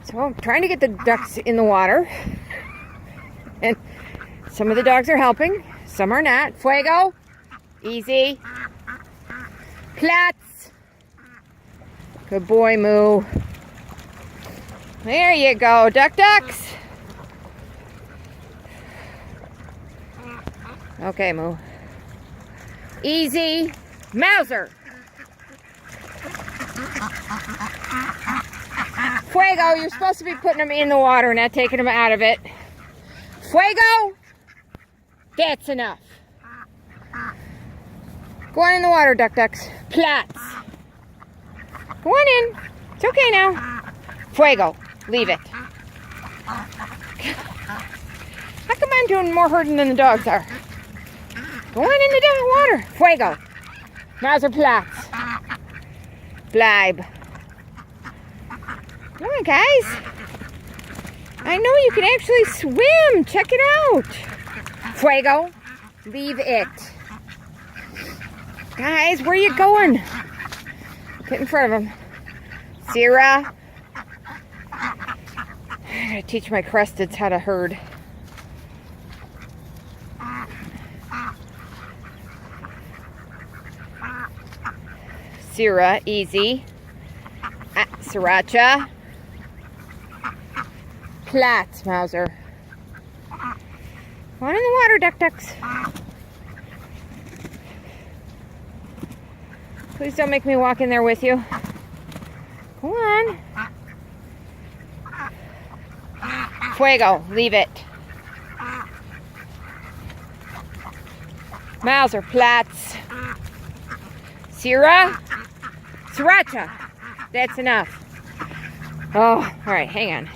So I'm trying to get the ducks in the water. And some of the dogs are helping, some are not. Fuego, easy. Platz. Good boy, Moo. There you go, ducks. Okay, Moo. Easy. Mauser. Fuego, you're supposed to be putting them in the water, not taking them out of it. Fuego! That's enough. Go on in the water, ducks. Platz. Go on in. It's okay now. Fuego, leave it. How come I'm doing more hurting than the dogs are? Go on in the water. Fuego. Mauser Platz. Bleib. Come on, guys. I know you can actually swim. Check it out. Fuego, leave it. Guys, where are you going? Get in front of him. Srirah. I gotta teach my cresteds how to herd. Srirah, easy. Sriracha. Platz, Mauser. Go on in the water, ducks. Please don't make me walk in there with you. Go on. Fuego, leave it. Mauser, Platz. Srirah. Sriracha. That's enough. Oh, all right, hang on.